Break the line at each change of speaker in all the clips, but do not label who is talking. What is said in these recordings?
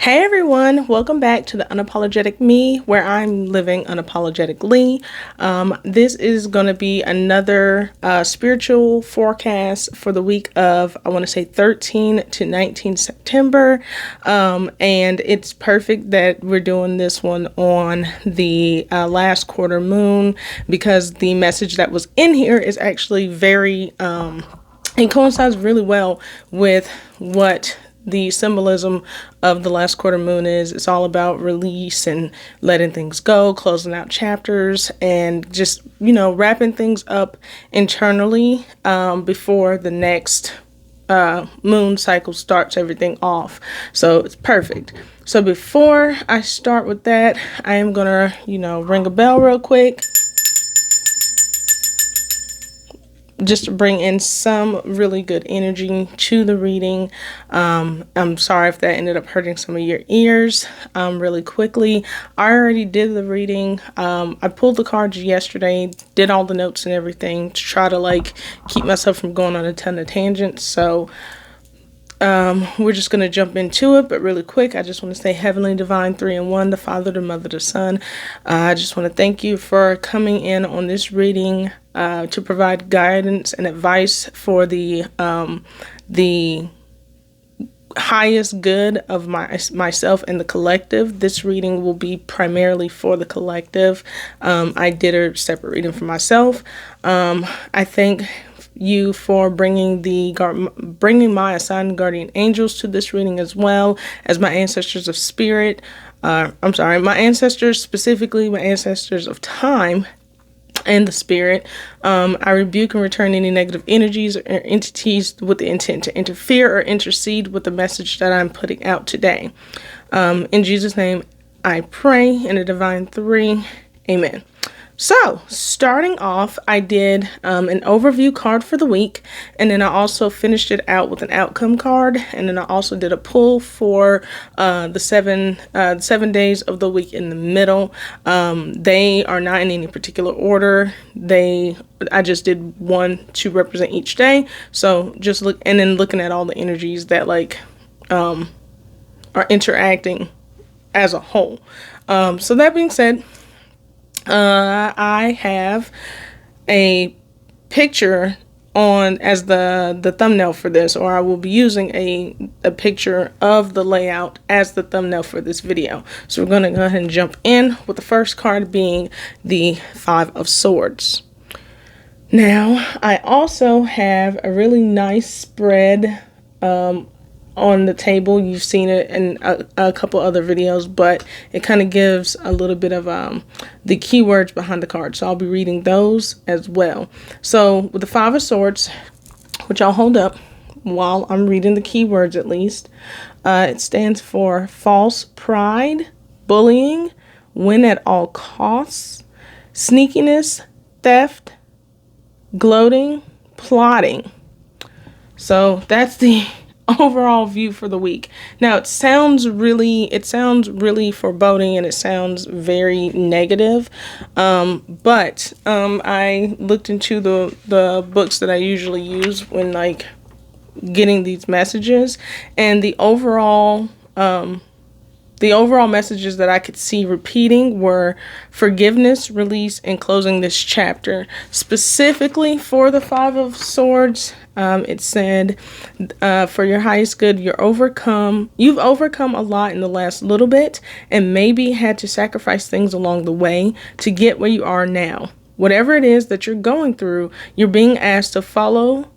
Hey everyone, welcome back to the Unapologetic Me, where I'm living unapologetically. This is going to be another spiritual forecast for the week of, I want to say 13 to 19 September. And it's perfect that we're doing this one on the last quarter moon, because the message that was in here is actually it coincides really well with what the symbolism of the last quarter moon is. It's all about release and letting things go, closing out chapters, and just, wrapping things up internally before the next moon cycle starts everything off. So it's perfect. So before I start with that, I am gonna, ring a bell real quick, just to bring in some really good energy to the reading. I'm sorry if that ended up hurting some of your ears really quickly. I already did the reading. I pulled the cards yesterday, did all the notes and everything to try to keep myself from going on a ton of tangents. So we're just going to jump into it, but really quick, I just want to say Heavenly Divine, 3 in 1, the Father, the Mother, the Son. I just want to thank you for coming in on this reading to provide guidance and advice for the highest good of myself and the collective. This reading will be primarily for the collective. I did a separate reading for myself. I thank you for bringing my assigned guardian angels to this reading, as well as my ancestors of spirit. My ancestors, specifically my ancestors of time and the spirit. I rebuke and return any negative energies or entities with the intent to interfere or intercede with the message that I'm putting out today. In Jesus' name, I pray in a divine 3. Amen. So, starting off, I did an overview card for the week, and then I also finished it out with an outcome card, and then I also did a pull for the 7 days of the week in the middle. They are not in any particular order. I just did one to represent each day. So just looking at all the energies that are interacting as a whole. So that being said, I have a picture on as the thumbnail for this, or I will be using a picture of the layout as the thumbnail for this video. So we're going to go ahead and jump in with the first card being the 5 of Swords. Now, I also have a really nice spread on the table. You've seen it in a couple other videos, but it kind of gives a little bit of the keywords behind the card. So I'll be reading those as well. So with the 5 of Swords, which I'll hold up while I'm reading the keywords at least, it stands for false pride, bullying, win at all costs, sneakiness, theft, gloating, plotting. So that's the overall view for the week. Now it sounds really foreboding, and it sounds very negative, but I looked into the books that I usually use when getting these messages, and the overall messages that I could see repeating were forgiveness, release, and closing this chapter. Specifically for the 5 of Swords, it said, for your highest good, you've overcome a lot in the last little bit, and maybe had to sacrifice things along the way to get where you are now. Whatever it is that you're going through, you're being asked to focus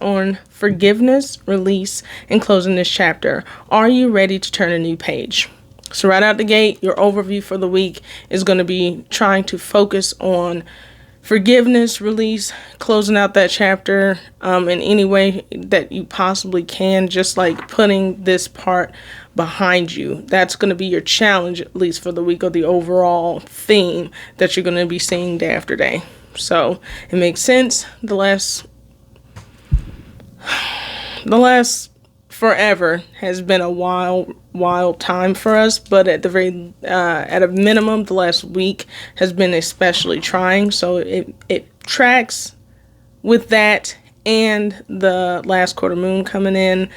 on forgiveness, release, and closing this chapter. Are you ready to turn a new page? So right out the gate, your overview for the week is going to be trying to focus on forgiveness, release, closing out that chapter in any way that you possibly can, just putting this part behind you. That's going to be your challenge, at least for the week, or the overall theme that you're going to be seeing day after day. So it makes sense. The last forever has been a wild time for us, but at a minimum, the last week has been especially trying. So it tracks with that, and the last quarter moon coming in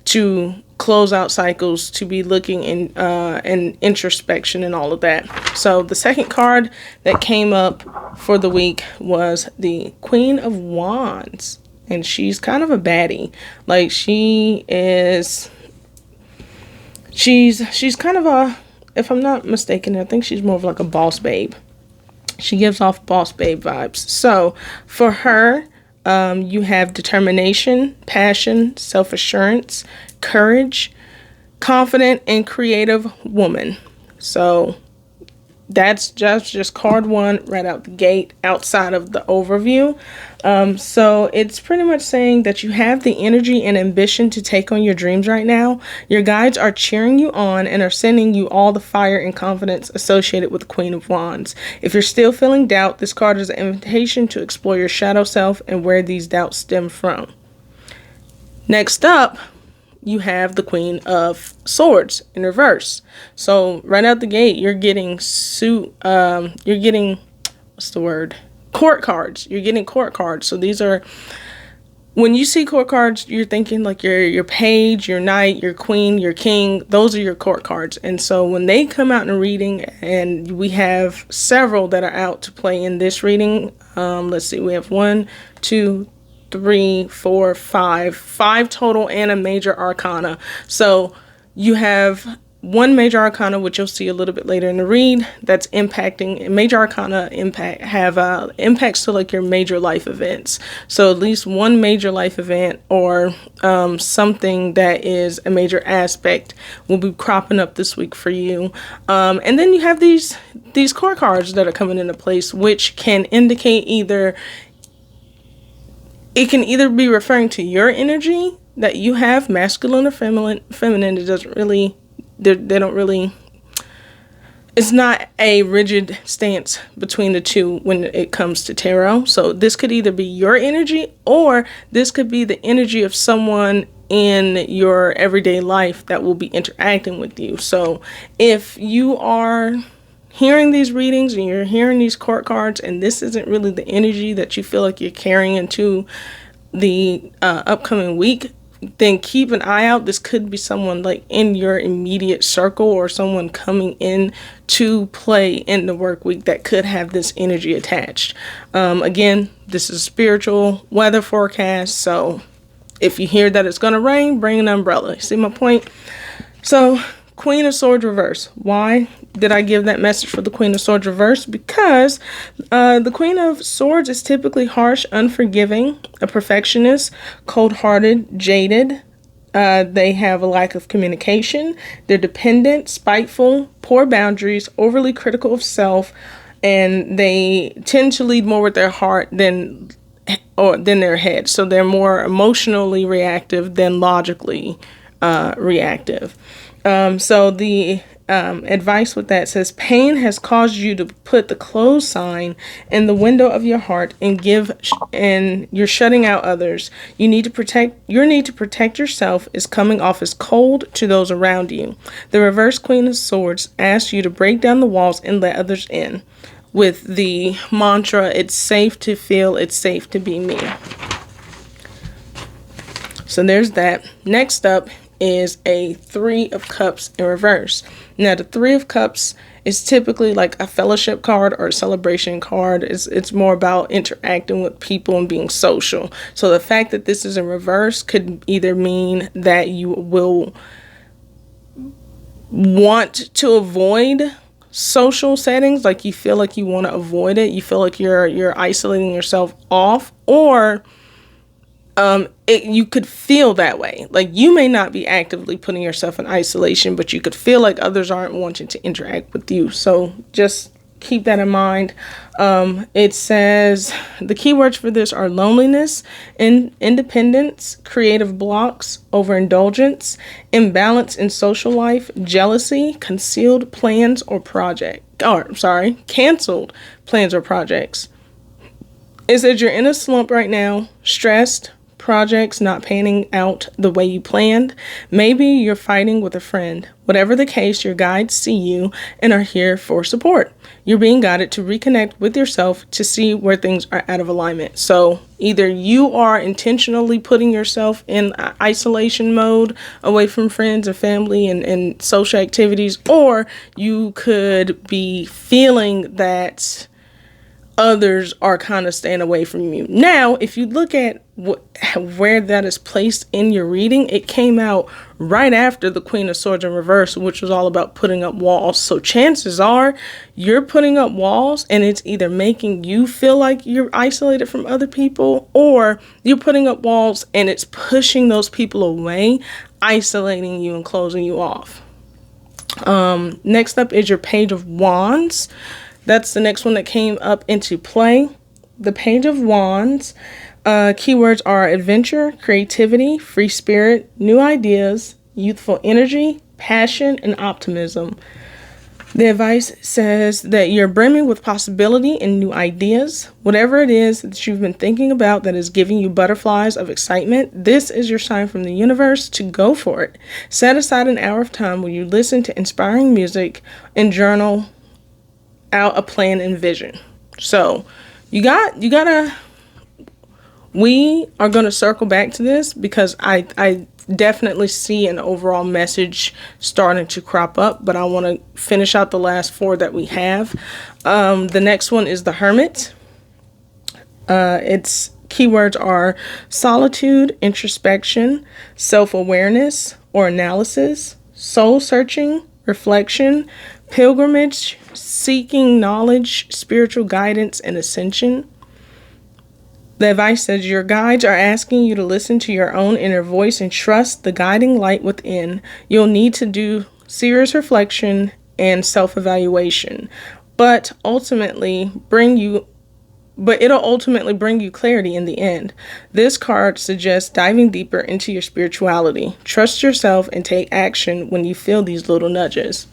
to close out cycles, to be looking in and introspection and all of that. So the second card that came up for the week was the Queen of Wands, and she's kind of a baddie. Like she's kind of a, if I'm not mistaken, I think she's more of like a boss babe. She gives off boss babe vibes. So for her, you have determination, passion, self-assurance, courage, confident, and creative woman. So that's just card one right out the gate outside of the overview. So it's pretty much saying that you have the energy and ambition to take on your dreams right now. Your guides are cheering you on and are sending you all the fire and confidence associated with the Queen of Wands. If you're still feeling doubt, this card is an invitation to explore your shadow self and where these doubts stem from. Next up, you have the Queen of Swords in reverse. So right out the gate, you're getting court cards. You're getting court cards. So these are, when you see court cards, you're thinking like your page, your knight, your queen, your king. Those are your court cards. And so when they come out in a reading, and we have several that are out to play in this reading. Let's see, we have 1, 2, 3, 4, 5 total, and a major arcana. So you have one major arcana, which you'll see a little bit later in the read, that's impacting. Major arcana have impacts to like your major life events. So at least one major life event or something that is a major aspect will be cropping up this week for you. And then you have these core cards that are coming into place, which can indicate it can either be referring to your energy that you have, masculine or feminine. It doesn't really, they don't really, it's not a rigid stance between the two when it comes to tarot. So this could either be your energy, or this could be the energy of someone in your everyday life that will be interacting with you. So if you are hearing these readings and you're hearing these court cards, and this isn't really the energy that you feel like you're carrying into the upcoming week, then keep an eye out. This could be someone like in your immediate circle, or someone coming in to play in the work week that could have this energy attached. Again, this is a spiritual weather forecast, so if you hear that it's going to rain, bring an umbrella. See my point? So Queen of Swords reverse. Why did I give that message for the Queen of Swords reverse? Because the Queen of Swords is typically harsh, unforgiving, a perfectionist, cold-hearted, jaded. They have a lack of communication. They're dependent, spiteful, poor boundaries, overly critical of self, and they tend to lead more with their heart than their head. So they're more emotionally reactive than logically reactive. So the advice with that says, pain has caused you to put the close sign in the window of your heart and you're shutting out others. Your need to protect yourself is coming off as cold to those around you. The reverse Queen of Swords asks you to break down the walls and let others in, with the mantra, it's safe to feel, it's safe to be me. So there's that. Next up is a Three of Cups in reverse. Now the Three of Cups is typically like a fellowship card or a celebration card. It's more about interacting with people and being social. So the fact that this is in reverse could either mean that you will want to avoid social settings, like you feel like you want to avoid it, you feel like you're isolating yourself off, or you could feel that way. Like you may not be actively putting yourself in isolation, but you could feel like others aren't wanting to interact with you. So just keep that in mind. It says the keywords for this are loneliness, independence, creative blocks, overindulgence, imbalance in social life, jealousy, canceled plans or projects. It says you're in a slump right now, stressed, projects not panning out the way you planned. Maybe you're fighting with a friend. Whatever the case, your guides see you and are here for support. You're being guided to reconnect with yourself to see where things are out of alignment. So either you are intentionally putting yourself in isolation mode away from friends and family and social activities, or you could be feeling that others are kind of staying away from you. Now, if you look at where that is placed in your reading, it came out right after the Queen of Swords in reverse, which was all about putting up walls. So chances are you're putting up walls and it's either making you feel like you're isolated from other people, or you're putting up walls and it's pushing those people away, isolating you and closing you off. Next up is your Page of Wands. That's the next one that came up into play. The Page of Wands. Keywords are adventure, creativity, free spirit, new ideas, youthful energy, passion, and optimism. The advice says that you're brimming with possibility and new ideas. Whatever it is that you've been thinking about that is giving you butterflies of excitement, this is your sign from the universe to go for it. Set aside an hour of time where you listen to inspiring music and journal out a plan and vision. So we are going to circle back to this because I definitely see an overall message starting to crop up, but I want to finish out the last 4 that we have. The next one is the Hermit. Its keywords are solitude, introspection, self-awareness or analysis, soul searching, reflection, pilgrimage, seeking knowledge, spiritual guidance, and ascension. The advice says your guides are asking you to listen to your own inner voice and trust the guiding light within. You'll need to do serious reflection and self-evaluation, but it'll ultimately bring you clarity in the end. This card suggests diving deeper into your spirituality. Trust yourself and take action when you feel these little nudges.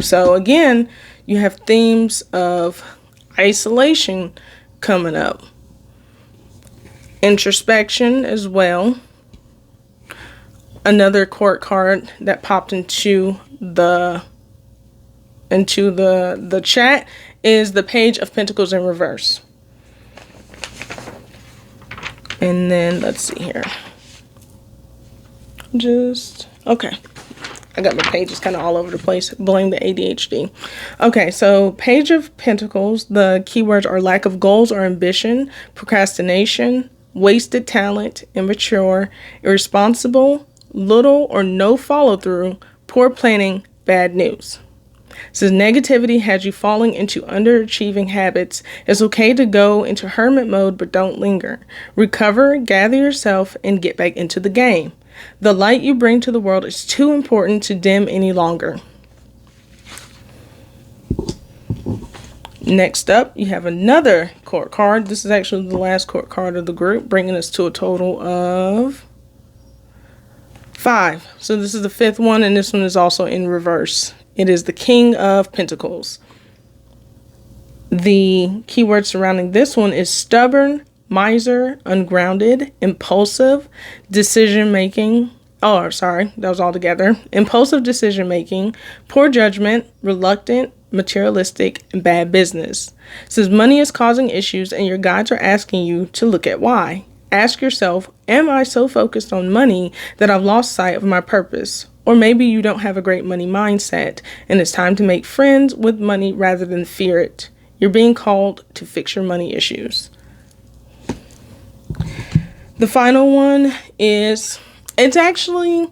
So again, you have themes of isolation coming up, introspection as well. Another court card that popped into the chat is the Page of Pentacles in reverse. And then let's see here. Okay. I got my pages kind of all over the place. Blame the ADHD. Okay, so Page of Pentacles, the keywords are lack of goals or ambition, procrastination, wasted talent, immature, irresponsible, little or no follow-through, poor planning, bad news. It says negativity has you falling into underachieving habits. It's okay to go into hermit mode, but don't linger. Recover, gather yourself, and get back into the game. The light you bring to the world is too important to dim any longer. Next up, you have another court card. This is actually the last court card of the group, bringing us to a total of 5. So this is the 5th one, and this one is also in reverse. It is the King of Pentacles. The keyword surrounding this one is stubborn, miser, ungrounded, impulsive, decision-making. Oh, sorry, that was all together. Impulsive decision-making, poor judgment, reluctant, materialistic, and bad business. It says money is causing issues and your guides are asking you to look at why. Ask yourself, am I so focused on money that I've lost sight of my purpose? Or maybe you don't have a great money mindset and it's time to make friends with money rather than fear it. You're being called to fix your money issues. The final one is, it's actually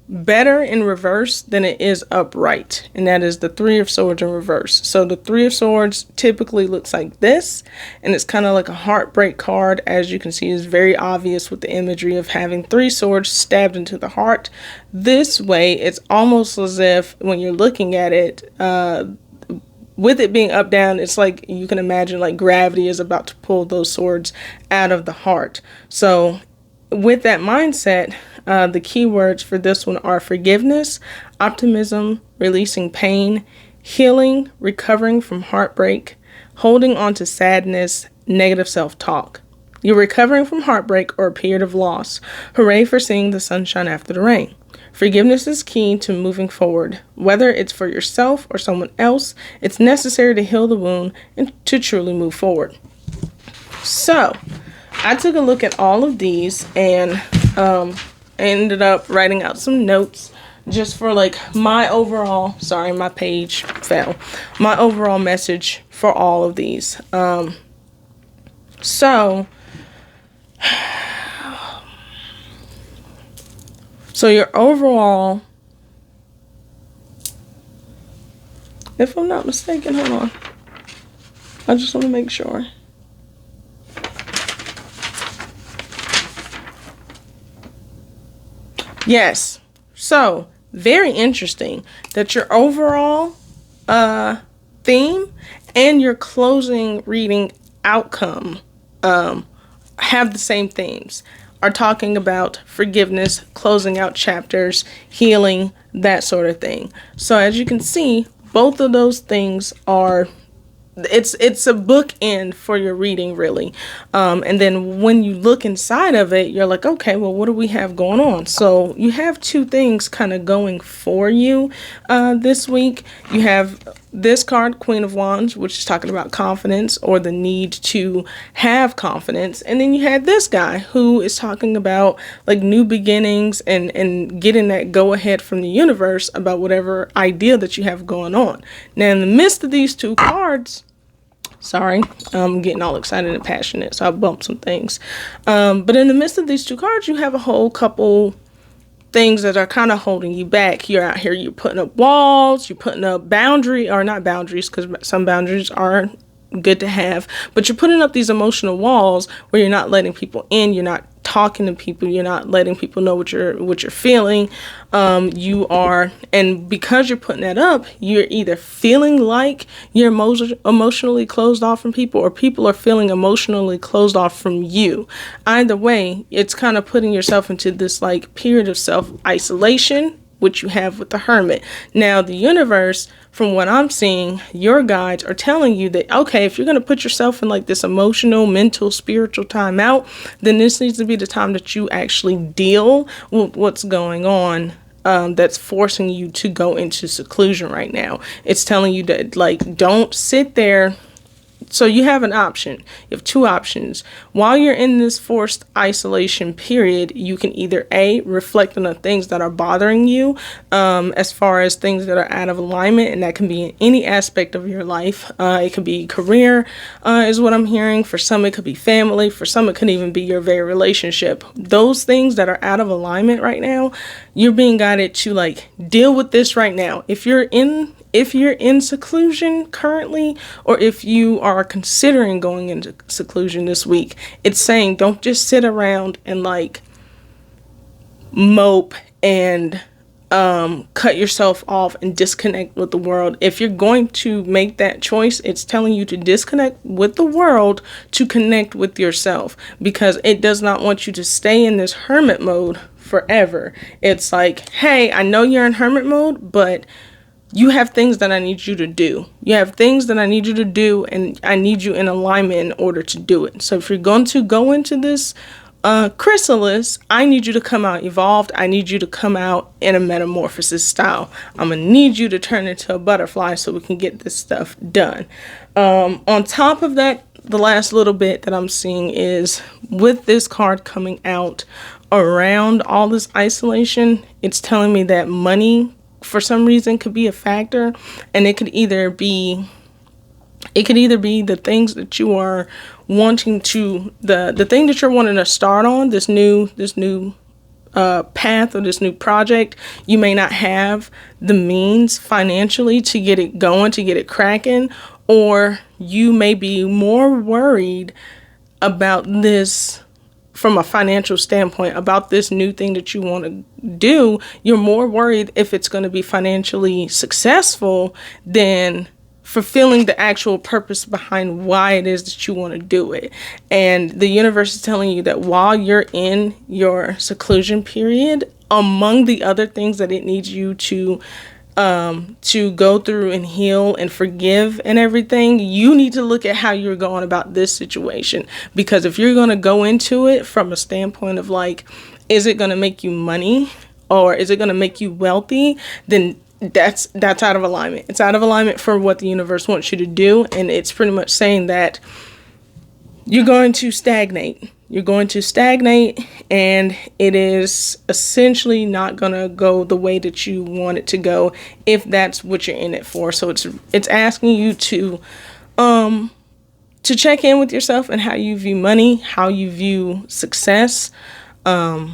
better in reverse than it is upright, and that is the 3 of Swords in reverse. So the 3 of Swords typically looks like this, and it's kind of like a heartbreak card. As you can see, is very obvious with the imagery of having 3 swords stabbed into the heart. This way, it's almost as if when you're looking at it, with it being up down, it's like you can imagine like gravity is about to pull those swords out of the heart. So with that mindset, the keywords for this one are forgiveness, optimism, releasing pain, healing, recovering from heartbreak, holding on to sadness, negative self-talk. You're recovering from heartbreak or a period of loss. Hooray for seeing the sunshine after the rain. Forgiveness is key to moving forward. Whether it's for yourself or someone else, it's necessary to heal the wound and to truly move forward. So, I took a look at all of these and ended up writing out some notes just for like my overall, sorry, my page fell, my overall message for all of these. So your overall, if I'm not mistaken, hold on. I just want to make sure. Yes. So, very interesting that your overall theme and your closing reading outcome have the same themes. Are talking about forgiveness, closing out chapters, healing, that sort of thing. So as you can see, both of those things are, it's a bookend for your reading, really. And then when you look inside of it, you're like, okay, well, what do we have going on? So you have two things kind of going for you this week. You have this card, Queen of Wands, which is talking about confidence or the need to have confidence. And then you had this guy who is talking about like new beginnings and getting that go ahead from the universe about whatever idea that you have going on. Now, in the midst of these two cards, sorry, I'm getting all excited and passionate, so I bumped some things. But in the midst of these two cards, you have a whole couple things that are kind of holding you back. You're out here, you're putting up walls, you're putting up not boundaries, because some boundaries are good to have, but you're putting up these emotional walls where you're not letting people in, you're not talking to people, you're not letting people know what you're feeling. And because you're putting that up, you're either feeling like you're emotionally closed off from people, or people are feeling emotionally closed off from you. Either way, it's kind of putting yourself into this like period of self-isolation, which you have with the Hermit. Now, the universe, from what I'm seeing, your guides are telling you that, okay, if you're going to put yourself in like this emotional, mental, spiritual timeout, then this needs to be the time that you actually deal with what's going on. That's forcing you to go into seclusion right now. It's telling you that, like, don't sit there. So you have an option. You have two options. While you're in this forced isolation period, you can either A, reflect on the things that are bothering you, as far as things that are out of alignment, and that can be in any aspect of your life. It could be career, is what I'm hearing. For some, it could be family. For some, it could even be your very relationship. Those things that are out of alignment right now, you're being guided to like deal with this right now. If you're in seclusion currently, or if you are considering going into seclusion this week, it's saying don't just sit around and like mope and cut yourself off and disconnect with the world. If you're going to make that choice, it's telling you to disconnect with the world to connect with yourself, because it does not want you to stay in this hermit mode forever. It's like, hey, I know you're in hermit mode, but you have things that I need you to do. You have things that I need you to do, and I need you in alignment in order to do it. So if you're going to go into this chrysalis, I need you to come out evolved. I need you to come out in a metamorphosis style. I'm going to need you to turn into a butterfly so we can get this stuff done. On top of that, the last little bit that I'm seeing is with this card coming out around all this isolation, it's telling me that money for some reason could be a factor, and it could either be the things that you are wanting to, the thing that you're wanting to start on, this new path or this new project. You may not have the means financially to get it going, to get it cracking, or you may be more worried about this from a financial standpoint, about this new thing that you want to do. You're more worried if it's going to be financially successful than fulfilling the actual purpose behind why it is that you want to do it. And the universe is telling you that while you're in your seclusion period, among the other things that it needs you to to go through and heal and forgive and everything, you need to look at how you're going about this situation. Because if you're going to go into it from a standpoint of like, is it going to make you money or is it going to make you wealthy, then that's out of alignment. It's out of alignment for what the universe wants you to do. And it's pretty much saying that you're going to stagnate. You're going to stagnate, and it is essentially not going to go the way that you want it to go if that's what you're in it for. So it's asking you to check in with yourself and how you view money, how you view success. I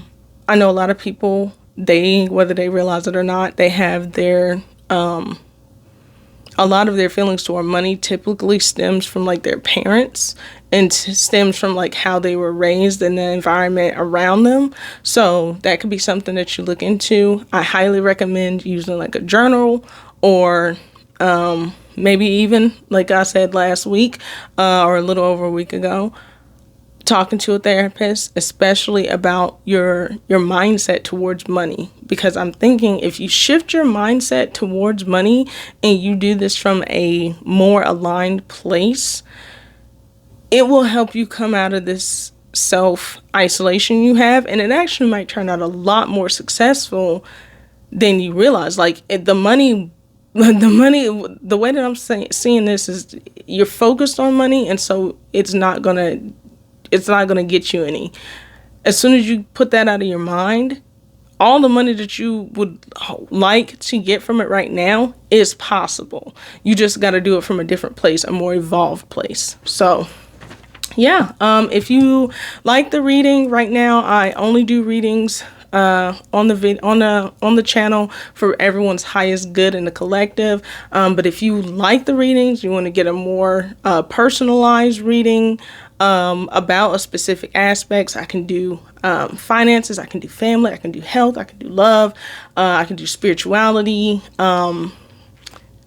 know a lot of people, whether they realize it or not, they have their a lot of their feelings toward money typically stems from like their parents and stems from like how they were raised and the environment around them. So that could be something that you look into. I highly recommend using like a journal or maybe even, like I said last week or a little over a week ago, talking to a therapist, especially about your mindset towards money. Because I'm thinking if you shift your mindset towards money and you do this from a more aligned place, it will help you come out of this self-isolation you have. And it actually might turn out a lot more successful than you realize. Like the way that I'm seeing this is you're focused on money. And so it's not going to get you any. As soon as you put that out of your mind, all the money that you would like to get from it right now is possible. You just got to do it from a different place, a more evolved place. So yeah, if you like the reading right now, I only do readings on the channel for everyone's highest good in the collective. But if you like the readings, you want to get a more personalized reading about a specific aspects, I can do finances, I can do family, I can do health, I can do love, I can do spirituality,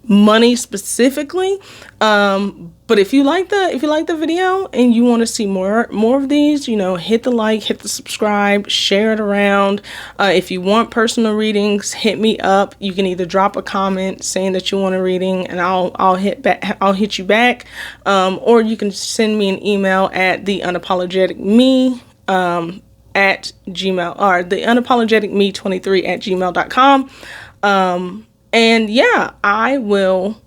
money specifically. But if you like the video and you want to see more of these, hit the like, hit the subscribe, share it around. If you want personal readings, hit me up. You can either drop a comment saying that you want a reading and I'll hit you back. Or you can send me an email at theunapologeticme at gmail, or theunapologeticme23 at gmail.com. And yeah, I will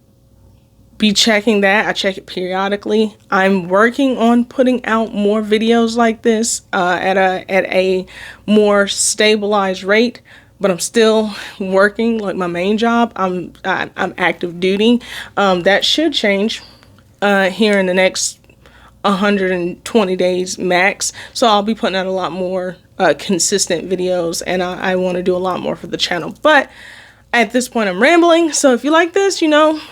be checking that. I check it periodically. I'm working on putting out more videos like this at a more stabilized rate, but I'm still working like my main job. I'm active duty. That should change here in the next 120 days max. So I'll be putting out a lot more consistent videos, and I want to do a lot more for the channel. But at this point, I'm rambling. So if you like this,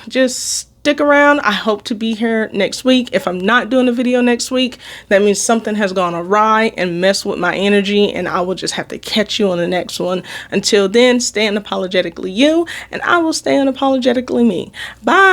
just stick around. I hope to be here next week. If I'm not doing a video next week, that means something has gone awry and messed with my energy, and I will just have to catch you on the next one. Until then, stay unapologetically you, and I will stay unapologetically me. Bye.